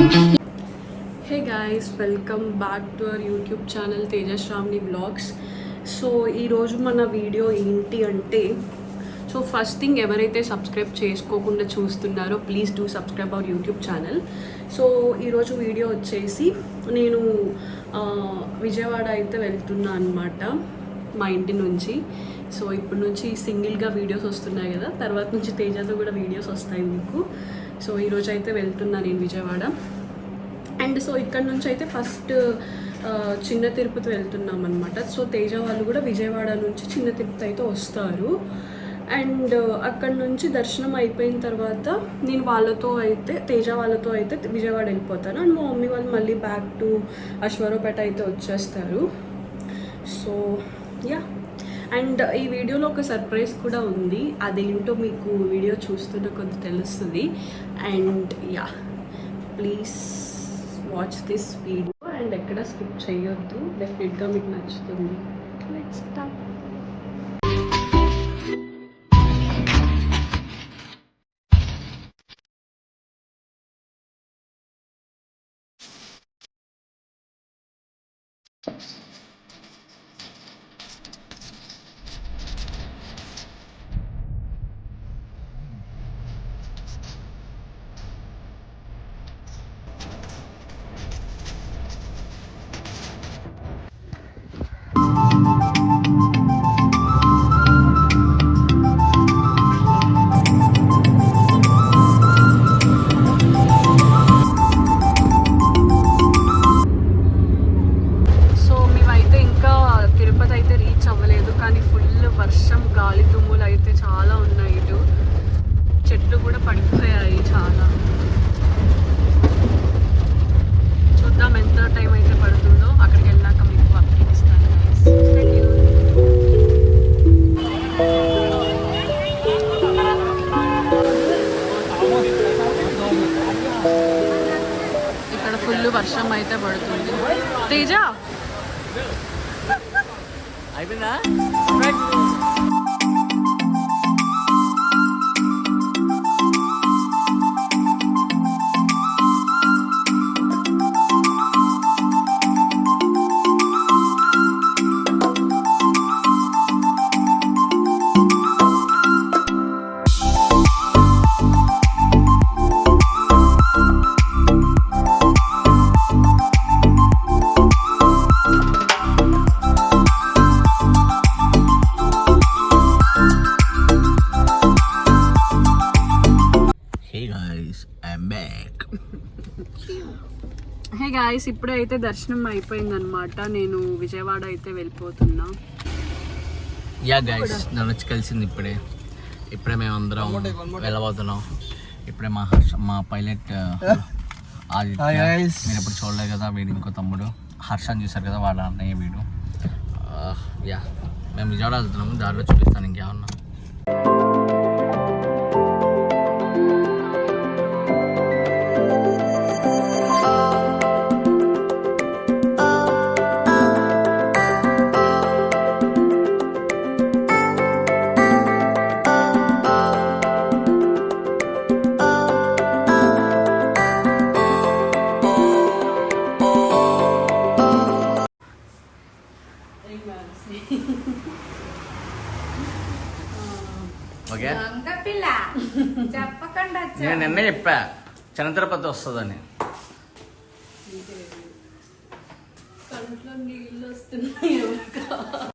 Hey guys, welcome back to our YouTube channel Tejashramni Vlogs. So ఈరోజు మన video ఏంటి అంటే, సో ఫస్ట్ థింగ్ ఎవరైతే సబ్స్క్రైబ్ చేసుకోకుండా చూస్తున్నారో please do subscribe our YouTube channel. So ఈరోజు వీడియో వచ్చేసి నేను విజయవాడ అయితే వెళ్తున్నా అనమాట మా ఇంటి నుంచి. సో ఇప్పటి నుంచి సింగిల్గా వీడియోస్ వస్తున్నాయి కదా, తర్వాత నుంచి తేజతో కూడా వీడియోస్ వస్తాయి మీకు. సో ఈరోజు అయితే వెళ్తున్నా నేను విజయవాడ. అండ్ సో ఇక్కడ నుంచి అయితే ఫస్ట్ చిన్న తిరుపతి వెళ్తున్నాం అనమాట. సో తేజ వాళ్ళు కూడా విజయవాడ నుంచి చిన్న తిరుపతి అయితే వస్తారు. అండ్ అక్కడ నుంచి దర్శనం అయిపోయిన తర్వాత నేను వాళ్ళతో అయితే తేజ వాళ్ళతో అయితే విజయవాడ వెళ్ళిపోతాను. అండ్ మా మమ్మీ వాళ్ళు మళ్ళీ బ్యాక్ టు అశ్వారావుపేట అయితే వచ్చేస్తారు. సో యా, అండ్ ఈ వీడియోలో ఒక సర్ప్రైజ్ కూడా ఉంది, అదేంటో మీకు వీడియో చూస్తున్న కొద్ది తెలుస్తుంది. And yeah, please watch this video and ఎక్కడ స్కిప్ చేయొద్దు, డెఫినెట్గా మీకు నచ్చుతుంది. Let's start. వర్షం, గాలి దుమ్ములు అయితే చాలా ఉన్నాయి. ఇటు చెట్లు కూడా పడిపోయాయి చాలా. చూద్దాం ఎంత టైం అయితే పడుతుందో, అక్కడికి వెళ్ళాక మీకు అప్డేట్ ఇస్తాను. ఇక్కడ ఫుల్ వర్షం అయితే పడుతుంది. తేజ అయిపోయిందా? హే గాయ్స్, ఇప్పుడే అయితే దర్శనం అయిపోయిందనమాట. నేను విజయవాడ అయితే వెళ్ళిపోతున్నా. యా గాయ్స్, నన్ను వచ్చి కలిసింది ఇప్పుడే మేము అందరం వెళ్ళబోతున్నాం. ఇప్పుడే మా పైలట్ ఆదిత్య, మీరు ఎప్పుడు చూడలేదు కదా, వీడు ఇంకో తమ్ముడు హర్షని చూసారు కదా, వాళ్ళ అన్నయ్య వీడు. యా, మేము విజయవాడ వెళ్తున్నాము. దారిలో చూపిస్తాను ఇంకేమన్నా. నేను నిన్నే చెప్పా చిన్న తిరుపతి వస్తుందని. కంట్లో నీళ్ళు వస్తున్నాయి.